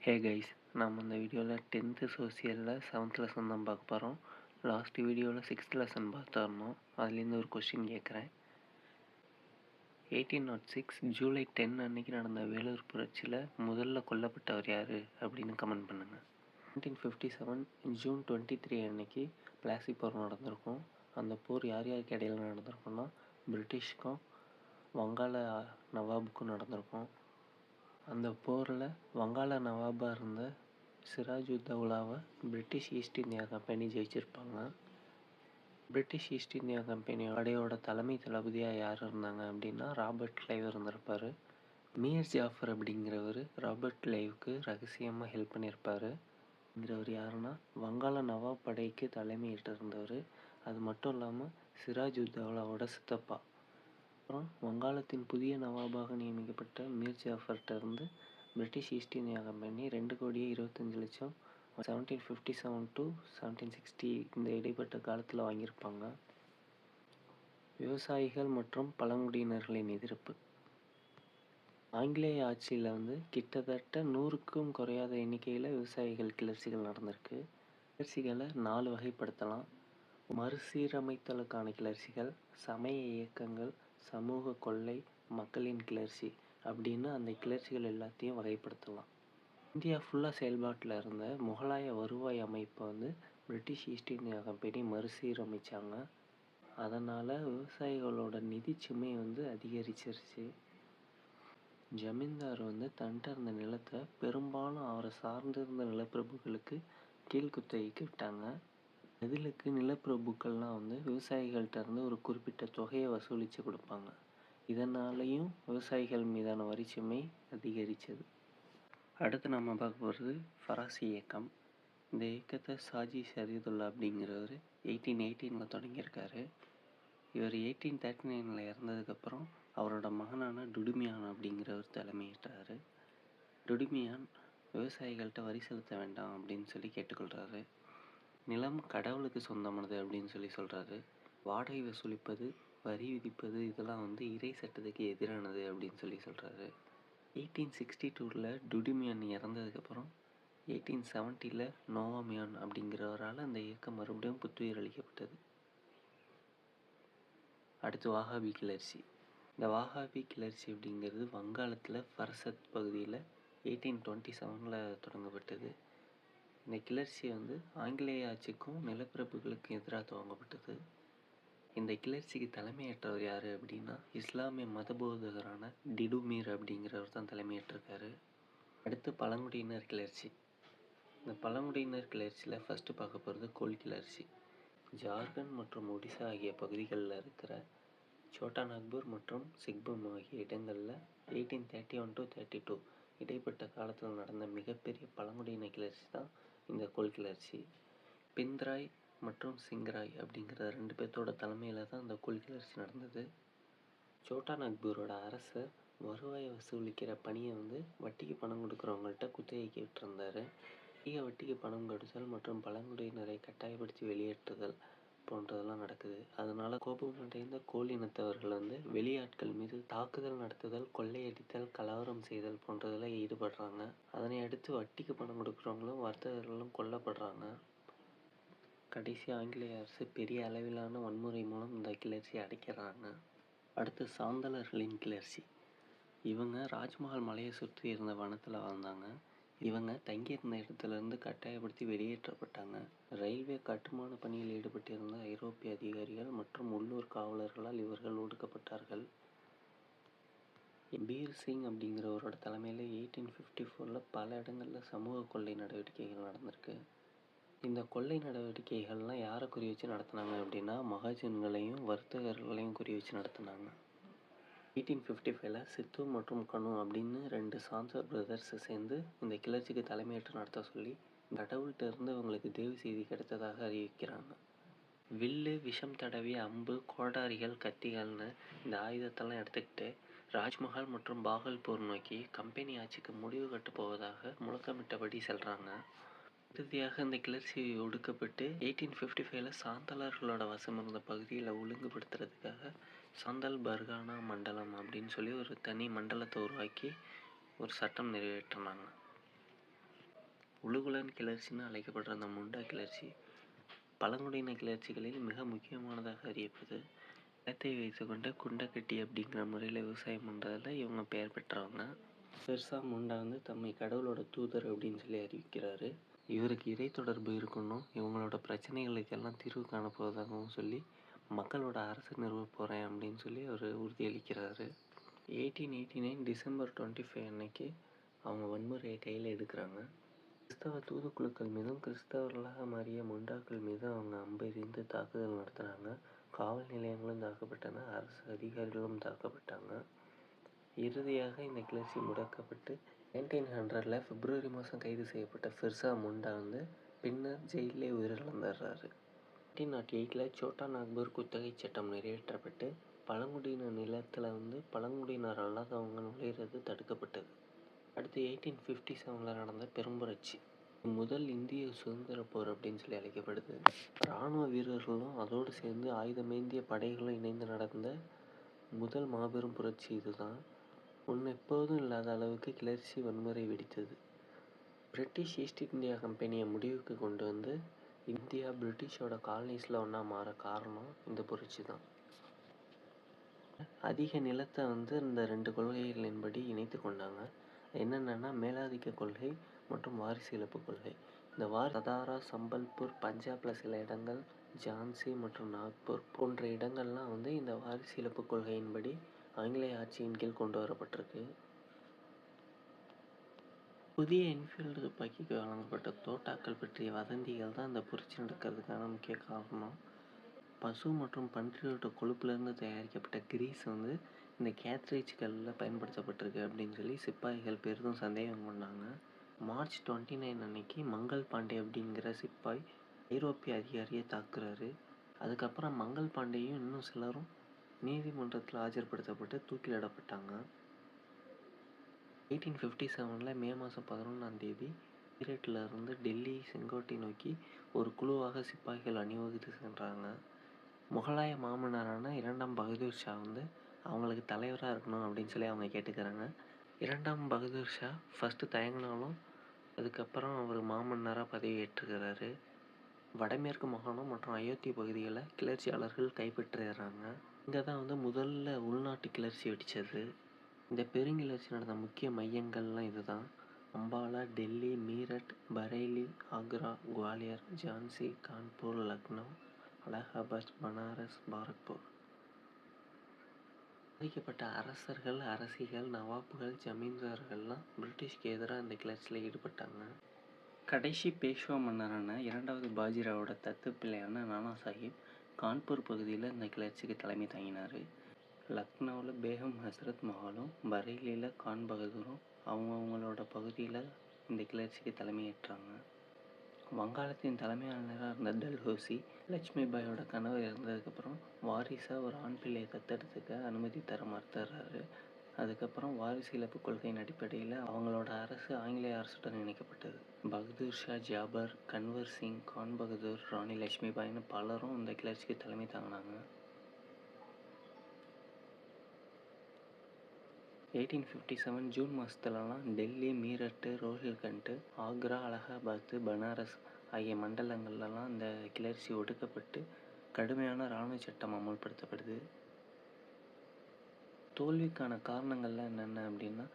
Hey guys, நம்ம இந்த வீடியோவில் 10th சோசியலில் 7th லெசன் தான் பார்க்க போகிறோம். லாஸ்ட் வீடியோவில் 6th லெசன் பார்த்துருந்தோம். அதுலேருந்து ஒரு கொஸ்டின் கேட்குறேன். 1806 ஜூலை 10 அன்னைக்கு நடந்த வேலூர் புரட்சியில் முதல்ல கொல்லப்பட்டவர் யார் அப்படின்னு கமெண்ட் பண்ணுங்கள். 1957 ஜூன் 23 அன்னைக்கு பிளாசி போர் நடந்திருக்கும். அந்த போர் யார் யாருக்கு இடையில நடந்திருக்கும்னா பிரிட்டிஷ்க்கும் வங்காள நவாபுக்கும் நடந்திருக்கும். அந்த போரில் வங்காள நவாபாக இருந்த சிராஜுத்தௌலாவை பிரிட்டிஷ் ஈஸ்ட் இந்தியா கம்பெனி ஜெயிச்சிருப்பாங்க. பிரிட்டிஷ் ஈஸ்ட் இந்தியா கம்பெனி படையோட தலைமை தளபதியாக யார் இருந்தாங்க அப்படின்னா ராபர்ட் கிளைவ் இருந்திருப்பார். மீர் ஜாஃபர் அப்படிங்கிறவர் ராபர்ட் கிளைவுக்கு ரகசியமாக ஹெல்ப் பண்ணியிருப்பார். அப்படிங்கிறவர் யாருன்னா வங்காள நவாப் படைக்கு தலைமையிட்டு இருந்தவர். அது மட்டும் இல்லாமல் சிராஜுத்தௌலாவோட சித்தப்பா. அப்புறம் வங்காளத்தின் புதிய நவாபாக நியமிக்கப்பட்ட மீர் ஜாஃபர்கிட்ட இருந்து British East India company 2,25,00,000 1757 to 1760 இந்த இடைப்பட்ட காலத்தில் வாங்கியிருப்பாங்க. விவசாயிகள் மற்றும் பழங்குடியினர்களின் எதிர்ப்பு. ஆங்கிலேய ஆட்சியில் கிட்டத்தட்ட 100க்கும் குறையாத எண்ணிக்கையில் விவசாயிகள் கிளர்ச்சிகள் நடந்திருக்கு. கிளர்ச்சிகளை 4 வகைப்படுத்தலாம். மறுசீரமைத்தலுக்கான கிளர்ச்சிகள், சமய இயக்கங்கள், சமூக கொள்ளை, மக்களின் கிளர்ச்சி அப்படின்னு அந்த கிளர்ச்சிகள் எல்லாத்தையும் வகைப்படுத்தலாம். இந்தியா ஃபுல்லாக செயல்பாட்டில் இருந்த முகலாய வருவாய் அமைப்பை பிரிட்டிஷ் ஈஸ்ட் இந்தியா கம்பெனி மறுசீரமைச்சாங்க. அதனால் விவசாயிகளோட நிதி சுமை அதிகரிச்சிருச்சு. ஜமீன்தார் தன்கிட்ட இருந்த நிலத்தை பெரும்பாலும் அவரை சார்ந்திருந்த நிலப்பிரபுக்களுக்கு கீழ்குத்தகைக்கு விட்டாங்க. பதிலுக்கு நிலப்பிரபுக்கள்லாம் விவசாயிகள்கிட்ட இருந்து ஒரு குறிப்பிட்ட தொகையை வசூலித்து கொடுப்பாங்க. இதனாலையும் விவசாயிகள் மீதான வரிச்சுமை அதிகரித்தது. அடுத்து நம்ம பார்க்க போகிறது ஃபராசி இயக்கம். இந்த இயக்கத்தை சாஜி ஷரீதுல்லா அப்படிங்கிறவர் 1818 தொடங்கியிருக்காரு. இவர் 1839 இறந்ததுக்கப்புறம் அவரோட மகனான டுடுமியான் அப்படிங்கிறவர் தலைமையிட்டார். டுடுமியான் விவசாயிகள்கிட்ட வரி செலுத்த வேண்டாம் அப்படின்னு சொல்லி கேட்டுக்கொள்கிறாரு. நிலம் கடவுளுக்கு சொந்தமானது அப்படின்னு சொல்லி சொல்கிறாரு. வாடகை வசூலிப்பது, வரி விதிப்பது இதெல்லாம் இறை சட்டத்துக்கு எதிரானது அப்படின்னு சொல்லி சொல்கிறாரு. 1862 டுடுமியான் இறந்ததுக்கப்புறம் 1870 நோவாமியான் அப்படிங்கிறவரால் அந்த இயக்கம் மறுபடியும் புத்துயிர் அளிக்கப்பட்டது. அடுத்து வாஹாபி கிளர்ச்சி. இந்த வாஹாபி கிளர்ச்சி அப்படிங்கிறது வங்காளத்தில் ஃபர்சத் பகுதியில் 1827 தொடங்கப்பட்டது. இந்த கிளர்ச்சி ஆங்கிலேய ஆட்சிக்கும் நிலப்பிரபுகளுக்கும் எதிராக துவங்கப்பட்டது. இந்த கிளர்ச்சிக்கு தலைமையேற்றவர் யார் அப்படின்னா இஸ்லாமிய மதபோதகரான டிடுமீர் அப்படிங்கிறவர் தான் தலைமையேற்றிருக்காரு. அடுத்து பழங்குடியினர் கிளர்ச்சி. இந்த பழங்குடியினர் கிளர்ச்சியில் ஃபஸ்ட்டு பார்க்க போகிறது கோல் கிளர்ச்சி. ஜார்க்கண்ட் மற்றும் ஒடிசா ஆகிய பகுதிகளில் இருக்கிற சோட்டா நாக்பூர் மற்றும் சிக்பம் ஆகிய இடங்களில் 1831 to 32 இடைப்பட்ட காலத்தில் நடந்த மிகப்பெரிய பழங்குடியின கிளர்ச்சி தான் இந்த கோல் கிளர்ச்சி. பிந்த்ராய் மற்றும் சிங்கராய் அப்படிங்கிற 2 பேர்த்தோட தலைமையில் தான் இந்த கோல் கிளர்ச்சி நடந்தது. சோட்டா நாக்பூரோட அரசர் வருவாயை வசூலிக்கிற பணியை வட்டிக்கு பணம் கொடுக்குறவங்கள்ட்ட குத்தகைக்கு விட்டுருந்தார். அதிக வட்டிக்கு பணம் கொடுத்தல் மற்றும் பழங்குடியினரை கட்டாயப்படுத்தி வெளியேற்றுதல் போன்றதெல்லாம் நடக்குது. அதனால் கோபமடைந்த கோல் இனத்தவர்கள் வெளியாட்கள் மீது தாக்குதல் நடத்துதல், கொள்ளையடித்தல், கலவரம் செய்தல் போன்றதில் ஈடுபடுறாங்க. அதனை அடுத்து வட்டிக்கு பணம் கொடுக்குறவங்களும் வர்த்தகர்களும் கொல்லப்படுறாங்க. கடைசி ஆங்கிலேய அரசு பெரிய அளவிலான வன்முறை மூலம் இந்த கிளர்ச்சியை அடைக்கிறாங்க. அடுத்து சாந்தலர்களின் கிளர்ச்சி. இவங்க ராஜ்மஹால் மலையை சுற்றி இருந்த வனத்தில் வாழ்ந்தாங்க. இவங்க தங்கியிருந்த இடத்துலேருந்து கட்டாயப்படுத்தி வெளியேற்றப்பட்டாங்க. ரயில்வே கட்டுமான பணியில் ஈடுபட்டிருந்த ஐரோப்பிய அதிகாரிகள் மற்றும் உள்ளூர் காவலர்களால் இவர்கள் ஒடுக்கப்பட்டார்கள். பீர் சிங் அப்படிங்கிறவரோட தலைமையில் 1854 பல இடங்களில் சமூக கொள்ளை நடவடிக்கைகள் நடந்திருக்கு. இந்த கொள்ளை நடவடிக்கைகள்லாம் யாரை குறி வச்சு நடத்தினாங்க அப்படின்னா மகாஜன்களையும் வர்த்தகர்களையும் குறி வச்சு நடத்தினாங்க. 1855 சித்தூர் மற்றும் கனு அப்படின்னு 2 சாந்தர் பிரதர்ஸ் சேர்ந்து இந்த கிளர்ச்சிக்கு தலைமையேற்று நடத்த சொல்லி கடவுள்கிட்ட இருந்து அவங்களுக்கு தேவி செய்தி கிடைத்ததாக அறிவிக்கிறாங்க. வில்லு, விஷம் தடவிய அம்பு, கோடாரிகள், கத்திகள்னு இந்த ஆயுதத்தெல்லாம் எடுத்துக்கிட்டு ராஜ்மஹால் மற்றும் பாகல்பூர் நோக்கி கம்பெனி ஆட்சிக்கு முடிவு கட்டு போவதாக முழக்கமிட்டபடி செல்கிறாங்க. இறுதியாக இந்த கிளர்ச்சி ஒடுக்கப்பட்டு 1855 சாந்தலர்களோட வசம் இருந்த பகுதியில் ஒழுங்குபடுத்துறதுக்காக சாந்தல் பர்கானா மண்டலம் அப்படின்னு சொல்லி ஒரு தனி மண்டலத்தை உருவாக்கி ஒரு சட்டம் நிறைவேற்றினாங்க. உலுகுலன் கிளர்ச்சின்னு அழைக்கப்படுற அந்த முண்டா கிளர்ச்சி பழங்குடியின கிளர்ச்சிகளில் மிக முக்கியமானதாக அறியப்படுது. நிலத்தை வைத்துக்கொண்டு குண்டக்கட்டி அப்படிங்கிற முறையில் விவசாயம் பண்ணுறதில் இவங்க பெயர் பெற்றவங்க. பிர்சா முண்டா தம்மை கடவுளோட தூதர் அப்படின்னு சொல்லி அறிவிக்கிறாரு. இவருக்கு இறை தொடர்பு இருக்கணும், இவங்களோட பிரச்சனைகளுக்கெல்லாம் தீர்வு காணப்போவதாகவும் சொல்லி மக்களோட அரசு நிறுவ போகிறேன் அப்படின்னு சொல்லி அவர் உறுதியளிக்கிறாரு. 1889 டிசம்பர் 25 அன்னைக்கு அவங்க வன்முறையை கையில் எடுக்கிறாங்க. கிறிஸ்தவ தூதுக்குழுக்கள் மீதும் கிறிஸ்தவர்களாக மாறிய முண்டாக்கள் மீதும் அவங்க அம்பெறிந்து தாக்குதல் நடத்துகிறாங்க. காவல் நிலையங்களும் தாக்கப்பட்டன, அரசு அதிகாரிகளும் தாக்கப்பட்டாங்க. இறுதியாக இந்த கிளர்ச்சி முடக்கப்பட்டு 1900 பிப்ரவரி மாதம் கைது செய்யப்பட்ட பிர்சா முண்டா பின்னர் ஜெயிலே உயிரிழந்துடுறாரு. 1908 சோட்டா நாக்பூர் குத்தகை சட்டம் நிறைவேற்றப்பட்டு பழங்குடியின நிலத்தில் பழங்குடியினர் அல்லாதவங்க நுழையிறது தடுக்கப்பட்டது. அடுத்து 1857 நடந்த பெரும்புரட்சி முதல் இந்திய சுதந்திர போர் அப்படின்னு சொல்லி அழைக்கப்படுது. இராணுவ வீரர்களும் அதோடு சேர்ந்து ஆயுதமேந்திய படைகளும் இணைந்து நடந்த முதல் மாபெரும் புரட்சி இதுதான். முன் எப்போதும் இல்லாத அளவுக்கு கிளர்ச்சி வன்முறை வெடித்தது. பிரிட்டிஷ் ஈஸ்ட் இந்தியா கம்பெனியை முடிவுக்கு கொண்டு இந்தியா பிரிட்டிஷோட காலனிஸில் ஒன்றா மாற காரணம் இந்த புரட்சி தான். அதிக நிலத்தை இந்த 2 கொள்கைகளின்படி இணைத்து கொண்டாங்க. என்னென்னா மேலாதிக்க கொள்கை மற்றும் வாரிசு இழப்பு கொள்கை. இந்த சதாரா, சம்பல்பூர், பஞ்சாபில் சில இடங்கள், ஜான்சி மற்றும் நாக்பூர் போன்ற இடங்கள்லாம் இந்த வாரிசு இழப்பு கொள்கையின்படி ஆங்கிலேய ஆட்சியின் கீழ் கொண்டு வரப்பட்டிருக்கு. புதிய என்ஃபீல்டு துப்பாக்கிக்கு வழங்கப்பட்ட தோட்டாக்கள் பற்றிய வதந்திகள் தான் இந்த புரட்சி நடக்கிறதுக்கான முக்கிய காரணம். பசு மற்றும் பன்றியோட கொழுப்புலேருந்து தயாரிக்கப்பட்ட கிரீஸ் இந்த கேத்ரேஜ்களில் பயன்படுத்தப்பட்டிருக்கு அப்படின்னு சொல்லி சிப்பாய்கள் பெரிதும் சந்தேகம் கொண்டாங்க. மார்ச் 29 அன்னைக்கு மங்கள் பாண்டே அப்படிங்கிற சிப்பாய் ஐரோப்பிய அதிகாரியை தாக்குறாரு. அதுக்கப்புறம் மங்கள் பாண்டேயும் இன்னும் சிலரும் நீதிமன்றத்தில் ஆஜர்படுத்தப்பட்டு தூக்கிலிடப்பட்டாங்க. 1857 மே மாதம் 11 மீரட்டில் இருந்து டெல்லி செங்கோட்டை நோக்கி ஒரு குழுவாக சிப்பாய்கள் அணிவகுத்து சென்றாங்க. முகலாய மாமன்னரான 2ஆம் பகதூர் ஷா அவங்களுக்கு தலைவராக இருக்கணும் அப்படின்னு சொல்லி அவங்க கேட்டுக்கிறாங்க. 2ஆம் பகதூர் ஷா ஃபஸ்ட்டு தயங்கினாலும் அதுக்கப்புறம் அவர் மாமன்னராக பதவி ஏற்றுக்கிறாரு. வடமேற்கு மாகாணம் மற்றும் அயோத்தி பகுதிகளை கிளர்ச்சியாளர்கள் கைப்பற்றுறாங்க. இங்கே தான் முதல்ல உள்நாட்டு கிளர்ச்சி வெடித்தது. இந்த பெருங்கிளர்ச்சி நடந்த முக்கிய மையங்கள்லாம் இதுதான்: அம்பாலா, டெல்லி, மீரட், பரேலி, ஆக்ரா, குவாலியர், ஜான்சி, கான்பூர், லக்னோ, அலகாபாத், பனாரஸ், பாரக்பூர். பாதிக்கப்பட்ட அரசர்கள், அரசிகள், நவாப்புகள், ஜமீன்தார்கள்லாம் பிரிட்டிஷ்க்கு எதிராக இந்த கிளர்ச்சியில் ஈடுபட்டாங்க. கடைசி பேஷ்வா மன்னரான 2வது பாஜிராவோட தத்து பிள்ளையான நானா சாஹிப் கான்பூர் பகுதியில் இந்த கிளர்ச்சிக்கு தலைமை தாங்கினார். லக்னோவில் பேகம் ஹசரத் மஹாலும் பரேலியில் கான் பகதூரும் அவங்களோட பகுதியில் இந்த கிளர்ச்சிக்கு தலைமையேற்றாங்க. வங்காளத்தின் தலைமை ஆளுநராக இருந்த டல்ஹௌசி லட்சுமி பாயோட கணவர் இறந்ததுக்கப்புறம் வாரிசாக ஒரு ஆண் பிள்ளையை தத்தெடுத்துக்க அனுமதி தர மறுத்துறாரு. அதுக்கப்புறம் வாரிசு இழப்பு கொள்கையின் அடிப்படையில் அவங்களோட அரசு ஆங்கிலேய அரசுடன் இணைக்கப்பட்டது. பகதூர் ஷா, ஜாபர், கன்வர் சிங், கான் பகதூர், ராணி லட்சுமி பாய்னு பலரும் இந்த கிளர்ச்சிக்கு தலைமை தாங்கினாங்க. 1857 ஜூன் மாதத்துலலாம் டெல்லி, மீரட்டு, ரோஹில்கண்ட், ஆக்ரா, அலகாபாத், பனாரஸ் ஆகிய மண்டலங்கள்லாம் இந்த கிளர்ச்சி ஒடுக்கப்பட்டு கடுமையான இராணுவ சட்டம் அமல்படுத்தப்படுது. தோல்விக்கான காரணங்கள்லாம் என்னென்ன அப்படின்னா,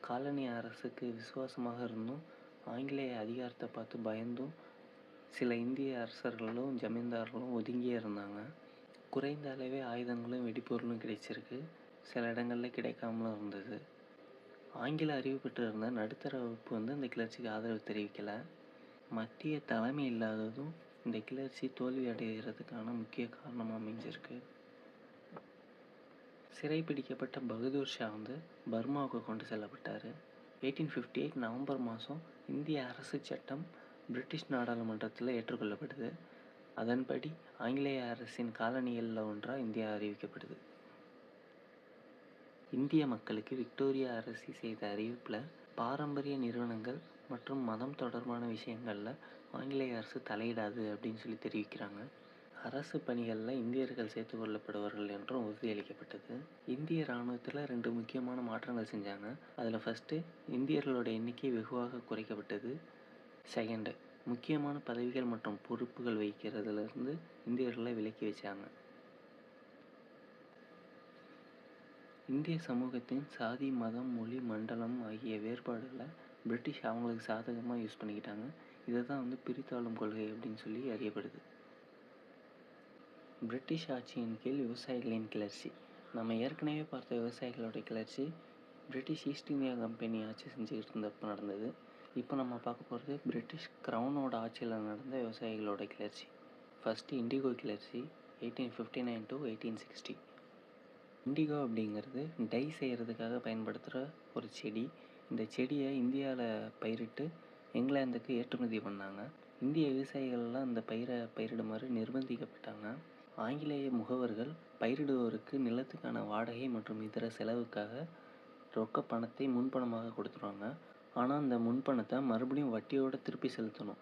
காலனி அரசுக்கு விசுவாசமாக இருந்தும் ஆங்கிலேய அதிகாரத்தை பார்த்து பயந்தும் சில இந்திய அரசர்களும் ஜமீன்தார்களும் ஒதுங்கியே இருந்தாங்க. குறைந்த அளவே ஆயுதங்களும் வெடிப்பொருளும் கிடைச்சிருக்கு, சில இடங்களில் கிடைக்காமலும் இருந்தது. ஆங்கில அறிவு பெற்றிருந்த நடுத்தர வகுப்பு இந்த கிளர்ச்சிக்கு ஆதரவு தெரிவிக்கலை. மத்திய தலைமை இல்லாததும் இந்த கிளர்ச்சி தோல்வி அடைகிறதுக்கான முக்கிய காரணமாக அமைஞ்சிருக்கு. சிறைப்பிடிக்கப்பட்ட பகதூர் ஷா பர்மாவுக்கு கொண்டு செல்லப்பட்டார். 1858 நவம்பர் மாதம் இந்திய அரசு சட்டம் பிரிட்டிஷ் நாடாளுமன்றத்தில் ஏற்றுக்கொள்ளப்படுது. அதன்படி ஆங்கிலேய அரசின் காலனிகளில் ஒன்றாக இந்தியா அறிவிக்கப்படுது. இந்திய மக்களுக்கு விக்டோரியா அரசி செய்த அறிவிப்பில் பாரம்பரிய நிறுவனங்கள் மற்றும் மதம் தொடர்பான விஷயங்களில் ஆங்கிலேய அரசு தலையிடாது அப்படின்னு சொல்லி தெரிவிக்கிறாங்க. அரசு பணிகளில் இந்தியர்கள் சேர்த்து கொள்ளப்படுவார்கள் என்றும் உறுதியளிக்கப்பட்டது. இந்திய இராணுவத்தில் 2 முக்கியமான மாற்றங்கள் செஞ்சாங்க. அதில் ஃபஸ்ட்டு இந்தியர்களோட எண்ணிக்கை வெகுவாக குறைக்கப்பட்டது. செகண்டு, முக்கியமான பதவிகள் மற்றும் பொறுப்புகள் வகிக்கிறதுலேருந்து இந்தியர்களை விலக்கி வச்சாங்க. இந்திய சமூகத்தின் சாதி, மதம், மொழி, மண்டலம் ஆகிய வேறுபாடுகளை பிரிட்டிஷ் அவங்களுக்கு சாதகமாக யூஸ் பண்ணிக்கிட்டாங்க. இதை தான் பிரித்தாளும் கொள்கை அப்படின்னு சொல்லி அறியப்படுது. பிரிட்டிஷ் ஆட்சியின் கீழ் விவசாயிகளின் கிளர்ச்சி. நம்ம ஏற்கனவே பார்த்த விவசாயிகளோட கிளர்ச்சி பிரிட்டிஷ் ஈஸ்ட் இந்தியா கம்பெனி ஆட்சி செஞ்சுக்கிட்டு இருந்தப்போ நடந்தது. இப்போ நம்ம பார்க்க போகிறது பிரிட்டிஷ் க்ரௌனோட ஆட்சியில் நடந்த விவசாயிகளோட கிளர்ச்சி. ஃபஸ்ட்டு இண்டிகோ கிளர்ச்சி 1859 to 1860. இண்டிகோ அப்படிங்கிறது டை செய்கிறதுக்காக பயன்படுத்துகிற ஒரு செடி. இந்த செடியை இந்தியாவில் பயிரிட்டு இங்கிலாந்துக்கு ஏற்றுமதி பண்ணாங்க. இந்திய விவசாயிகள்லாம் இந்த பயிரை பயிரிடுமாறு நிர்பந்திக்கப்பட்டாங்க. ஆங்கிலேய முகவர்கள் பயிரிடுவோருக்கு நிலத்துக்கான வாடகை மற்றும் இதர செலவுக்காக ரொக்க பணத்தை முன்பணமாக கொடுத்துருவாங்க. ஆனால் அந்த முன்பணத்தை மறுபடியும் வட்டியோடு திருப்பி செலுத்தணும்.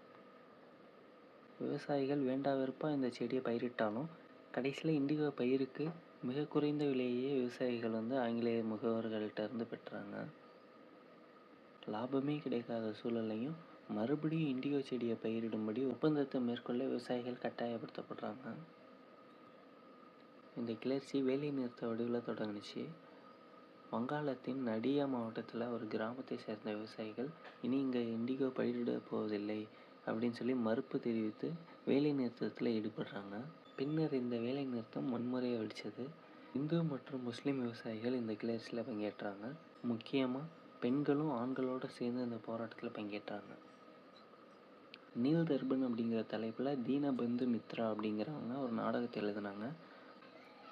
விவசாயிகள் வேண்டா வெறுப்பாக இந்த செடியை பயிரிட்டாலும் கடைசியில் இண்டிகோ பயிருக்கு மிக குறைந்த விலையே விவசாயிகள் ஆங்கிலேய முகவர்கள்ட்ட இருந்து பெற்றாங்க. லாபமே கிடைக்காத சூழலையும் மறுபடியும் இண்டிகோ செடியை பயிரிடும்படி ஒப்பந்தத்தை மேற்கொள்ள விவசாயிகள் கட்டாயப்படுத்தப்படுறாங்க. இந்த கிளர்ச்சி வேலை நிறுத்த வடிவில் தொடங்குச்சு. வங்காளத்தின் நடியா மாவட்டத்தில் ஒரு கிராமத்தை சேர்ந்த விவசாயிகள் இனி இங்கே இண்டிகோ பயிரிட போவதில்லை அப்படின்னு சொல்லி மறுப்பு தெரிவித்து வேலை நிறுத்தத்தில் ஈடுபடுறாங்க. பின்னர் இந்த வேலை நிறுத்தம் வன்முறையை வெடித்தது. இந்து மற்றும் முஸ்லீம் விவசாயிகள் இந்த கிளர்ச்சியில் பங்கேற்றாங்க. முக்கியமாக பெண்களும் ஆண்களோடு சேர்ந்து இந்த போராட்டத்தில் பங்கேற்றாங்க. நீல் தர்பன் அப்படிங்கிற தலைப்பில் தீனபந்து மித்ரா அப்படிங்கிறவங்க ஒரு நாடகத்தை எழுதினாங்க.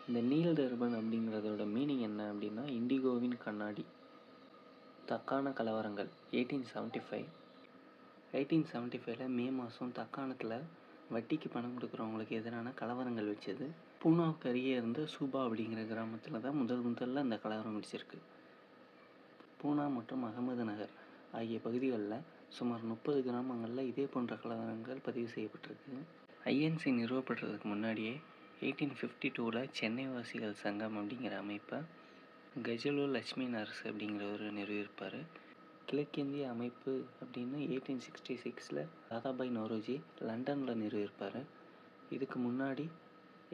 இந்த நீல் தர்பன் அப்படிங்கிறதோட மீனிங் என்ன அப்படின்னா, இண்டிகோவின் கண்ணாடி. தக்கான கலவரங்கள் 1875 மே மாதம் தக்காணத்தில் வட்டிக்கு பணம் கொடுக்குறவங்களுக்கு எதிரான கலவரங்கள் வச்சது. பூனாவுக்கு அருகே இருந்த சூபா அப்படிங்கிற கிராமத்தில் தான் முதல்ல இந்த கலவரம் வெடிச்சிருக்கு. பூனா மற்றும் அகமது நகர் ஆகிய பகுதிகளில் சுமார் 30 கிராமங்களில் இதே போன்ற கலவரங்கள் பதிவு செய்யப்பட்டிருக்கு. ஐஎன்சி நிறுவப்படுறதுக்கு முன்னாடியே 1852 சென்னை வாசிகள் சங்கம் அப்படிங்கிற அமைப்பை கஜலு லட்சுமி நரசு அப்படிங்கிறவர் நிறுவியிருப்பார். கிழக்கிந்திய அமைப்பு அப்படின்னு 1866 தாதாபாய் நௌரோஜி லண்டனில் நிறுவியிருப்பார். இதுக்கு முன்னாடி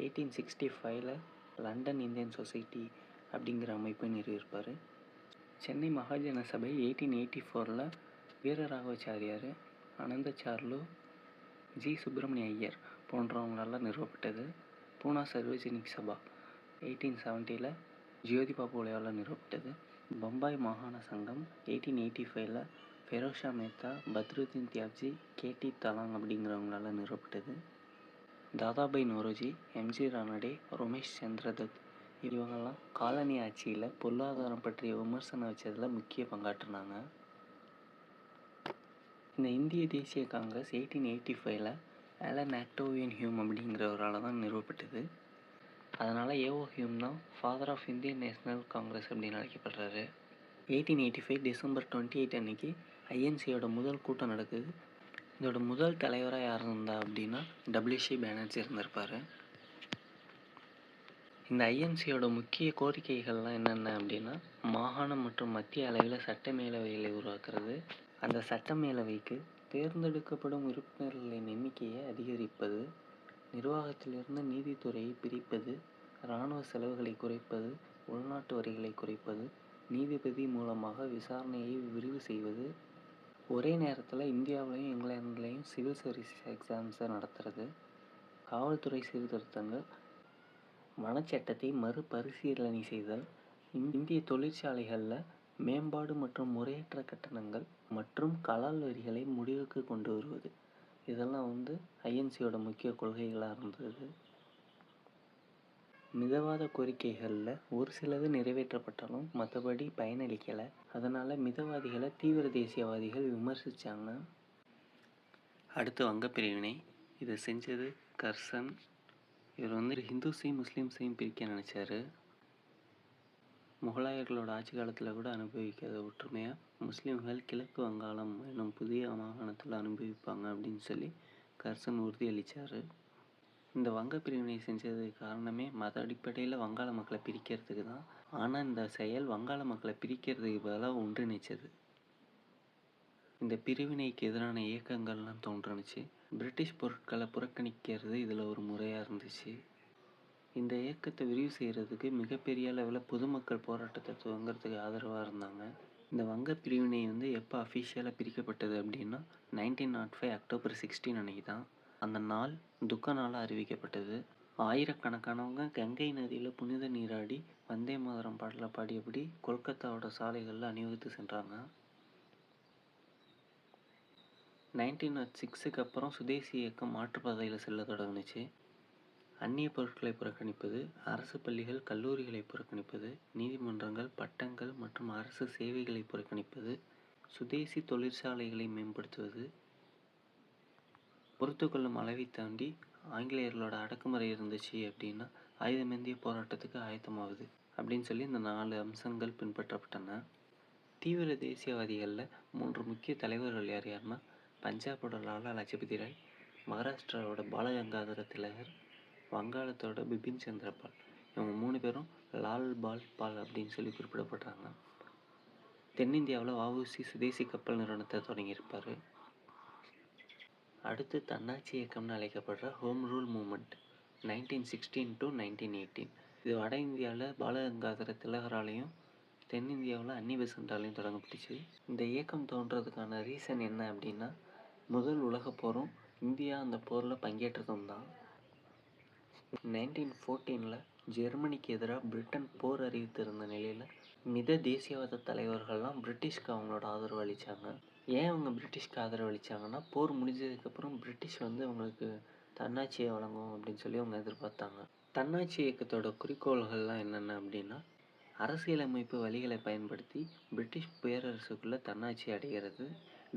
1865 லண்டன் இந்தியன் சொசைட்டி அப்படிங்கிற அமைப்பை நிறுவியிருப்பார். சென்னை மகாஜன சபை 1884 வீரராகவாச்சாரியார், அனந்தசார்லு, ஜி சுப்பிரமணிய ஐயர் போன்றவங்களால் நிறுவப்பட்டது. பூனா சர்வஜனிக் சபா 1870 ஜோதிபா பூலேவால் நிறுவப்பட்டது. பம்பாய் மாகாண சங்கம் 1885 ஃபெரோஷா மேத்தா, பத்ருதீன் தியாப்ஜி, கேடி தலாங் அப்படிங்கிறவங்களால நிறுவப்பட்டது. தாதாபாய் நௌரோஜி, எம்ஜி ரானடே, ரமேஷ் சந்திரதத் இவங்கெல்லாம் காலனி ஆட்சியில் பொருளாதாரம் பற்றிய விமர்சனம் வச்சதில் முக்கிய பங்காற்றினாங்க. இந்த இந்திய தேசிய காங்கிரஸ் 1885 ஆலன் ஆக்டோவியன் ஹியூம் அப்படிங்கிறவரால் தான் நிறுவப்பட்டது. அதனால் ஏஓ ஹியூம் தான் father of Indian National Congress அப்படின்னு அழைக்கப்படுறாரு. 1885 டிசம்பர் 28 அன்னைக்கு ஐஎன்சியோட முதல் கூட்டம் நடக்குது. இதோட முதல் தலைவராக யார் இருந்தா அப்படின்னா டபிள்யூசி பேனர்ஜி இருந்திருப்பார். இந்த ஐஎன்சியோட முக்கிய கோரிக்கைகள்லாம் என்னென்ன அப்படின்னா, மாகாணம் மற்றும் மத்திய அளவில் சட்ட மேலவைகளை உருவாக்குறது, அந்த சட்ட மேலவைக்கு தேர்ந்தெடுக்கப்படும் உறுப்பினர்களின் எண்ணிக்கையை அதிகரிப்பது, நிர்வாகத்திலிருந்து நீதித்துறையை பிரிப்பது, இராணுவ செலவுகளை குறைப்பது, உள்நாட்டு வரிகளை குறைப்பது, நீதிபதி மூலமாக விசாரணையை விரிவு செய்வது, ஒரே நேரத்தில் இந்தியாவிலையும் இங்கிலாந்துலேயும் சிவில் சர்வீஸ் எக்ஸாம்ஸை நடத்துறது, காவல்துறை சீர்திருத்தங்கள், வனச்சட்டத்தை மறுபரிசீலனை செய்தல், இந்திய தொழிற்சாலைகளில் மேம்பாடு மற்றும் முறையற்ற கட்டணங்கள் மற்றும் கலால் வரிகளை முடிவுக்கு கொண்டு வருவது. இதெல்லாம் ஐஎன்சியோட முக்கிய கொள்கைகளாக இருந்தது. மிதவாத கோரிக்கைகளில் ஒரு சிலது நிறைவேற்றப்பட்டாலும் மற்றபடி பயனளிக்கலை. அதனால் மிதவாதிகளை தீவிர தேசியவாதிகள் விமர்சித்தாங்க. அடுத்து வங்க பிரிவினை. இதை செஞ்சது கர்சன். இவர் ஹிந்துஸையும் முஸ்லீம்ஸையும் பிரிக்க நினச்சார். முகலாயர்களோட ஆட்சி காலத்தில் கூட அனுபவிக்காத ஒற்றுமையாக முஸ்லீம்கள் கிழக்கு வங்காளம் என்னும் புதிய மாகாணத்தில் அனுபவிப்பாங்க அப்படின்னு சொல்லி கர்சன் உறுதியளித்தார். இந்த வங்க பிரிவினை செஞ்சதுக்கு காரணமே மத அடிப்படையில் வங்காள மக்களை பிரிக்கிறதுக்கு தான். ஆனால் இந்த செயல் வங்காள மக்களை பிரிக்கிறதுக்கு பதிலாக ஒன்றிணைச்சது. இந்த பிரிவினைக்கு எதிரான இயக்கங்கள்லாம் தோன்றுனுச்சு. பிரிட்டிஷ் பொருட்களை புறக்கணிக்கிறது இதில் ஒரு முறையாக இருந்துச்சு. இந்த இயக்கத்தை விரிவு செய்கிறதுக்கு மிகப்பெரிய அளவில் பொதுமக்கள் போராட்டத்தை துவங்கிறதுக்கு ஆதரவாக இருந்தாங்க. இந்த வங்க பிரிவினை வந்து எப்போ அஃபிஷியலாக பிரிக்கப்பட்டது அப்படின்னா 1905 அக்டோபர் 16 அன்னைக்கு தான். அந்த நாள் துக்க நாளாக அறிவிக்கப்பட்டது. ஆயிரக்கணக்கானவங்க கங்கை நதியில் புனித நீராடி வந்தே மாதரம் பாடலை பாடியபடி கொல்கத்தாவோட சாலைகளில் அணிவகுத்து சென்றாங்க. 1906க்கு அப்புறம் சுதேசி இயக்கம் மாற்றுப்பாதையில் செல்ல தொடங்குனுச்சு. அந்நிய பொருட்களை புறக்கணிப்பது, அரசு பள்ளிகள் கல்லூரிகளை புறக்கணிப்பது, நீதிமன்றங்கள் பட்டங்கள் மற்றும் அரசு சேவைகளை புறக்கணிப்பது, சுதேசி தொழிற்சாலைகளை மேம்படுத்துவது, பொறுத்து கொள்ளும் அளவை தாண்டி ஆங்கிலேயர்களோட அடக்குமுறை இருந்துச்சு அப்படின்னா ஆயுதமேந்திய போராட்டத்துக்கு ஆயத்தமாகுது அப்படின்னு சொல்லி இந்த 4 அம்சங்கள் பின்பற்றப்பட்டன. தீவிர தேசியவாதிகளில் 3 முக்கிய தலைவர்கள் யாருன்னா பஞ்சாபோட லாலா லஜபதி ராய், மகாராஷ்டிராவோட பாலகங்காதர திலகர், வங்காளத்தோட பிபின் சந்திரபால். இவங்க 3 பேரும் லால் பால் பால் அப்படின்னு சொல்லி குறிப்பிடப்படுறாங்க. தென்னிந்தியாவில் வஉசி சுதேசி கப்பல் நிறுவனத்தை தொடங்கியிருப்பார். அடுத்து தன்னாட்சி இயக்கம்னு அழைக்கப்படுற ஹோம் ரூல் மூமெண்ட் 1916 to 1918. இது வட இந்தியாவில் பாலகங்காதர திலகராலையும் தென்னிந்தியாவில் அன்னி பெசன்ட்டாலையும் தொடங்கப்பட்டுச்சு. இந்த இயக்கம் தோன்றதுக்கான ரீசன் என்ன அப்படின்னா முதல் உலகப் போரும் இந்தியா அந்த போரில் பங்கேற்றதும் தான். 1914 ஜெர்மனிக்கு எதிராக பிரிட்டன் போர் அறிவித்திருந்த நிலையில் மித தேசியவாத தலைவர்கள்லாம் பிரிட்டிஷ்க்கு அவங்களோட ஆதரவு அளித்தாங்க. ஏன் அவங்க பிரிட்டிஷ்க்கு ஆதரவு அளித்தாங்கன்னா போர் முடிஞ்சதுக்கப்புறம் பிரிட்டிஷ் வந்து அவங்களுக்கு தன்னாட்சியை வழங்கும் அப்படின்னு சொல்லி அவங்க எதிர்பார்த்தாங்க. தன்னாட்சி இயக்கத்தோட குறிக்கோள்கள்லாம் என்னென்ன அப்படின்னா அரசியலமைப்பு வழிகளை பயன்படுத்தி பிரிட்டிஷ் பேரரசுக்குள்ளே தன்னாட்சி அடைகிறது,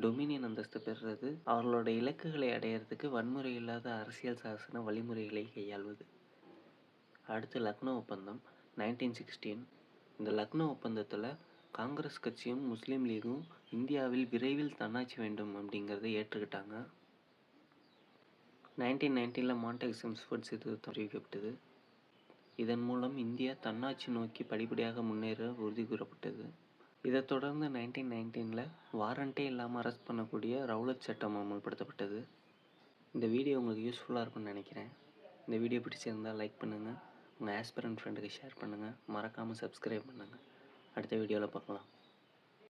டொமினியன் அந்தஸ்து பெறுறது, அவர்களோட இலக்குகளை அடையிறதுக்கு வன்முறை இல்லாத அரசியல் சாசன வழிமுறைகளை கையாள்வது. அடுத்து லக்னோ ஒப்பந்தம் 1916. இந்த லக்னோ ஒப்பந்தத்தில் காங்கிரஸ் கட்சியும் முஸ்லீம் லீகும் இந்தியாவில் விரைவில் தன்னாட்சி வேண்டும் அப்படிங்கிறத ஏற்றுக்கிட்டாங்க. 1919 மாண்டேக் செம்ஸ்ஃபோர்ட் சீர்திருத்தம் அறிவிக்கப்பட்டது. இதன் மூலம் இந்தியா தன்னாட்சி நோக்கி படிப்படியாக முன்னேற உறுதி கூறப்பட்டது. இதை தொடர்ந்து 1919 வாரண்ட்டே இல்லாமல் அரெஸ்ட் பண்ணக்கூடிய ரவுலட் சட்டம் அமல்படுத்தப்பட்டது. இந்த வீடியோ உங்களுக்கு யூஸ்ஃபுல்லாக இருக்கும்னு நினைக்கிறேன். இந்த வீடியோ பிடிச்சிருந்தால் லைக் பண்ணுங்கள், உங்கள் ஆஸ்பிரண்ட் ஃப்ரெண்டுக்கு ஷேர் பண்ணுங்கள், மறக்காமல் சப்ஸ்கிரைப் பண்ணுங்கள். அடுத்த வீடியோவில் பார்க்கலாம்.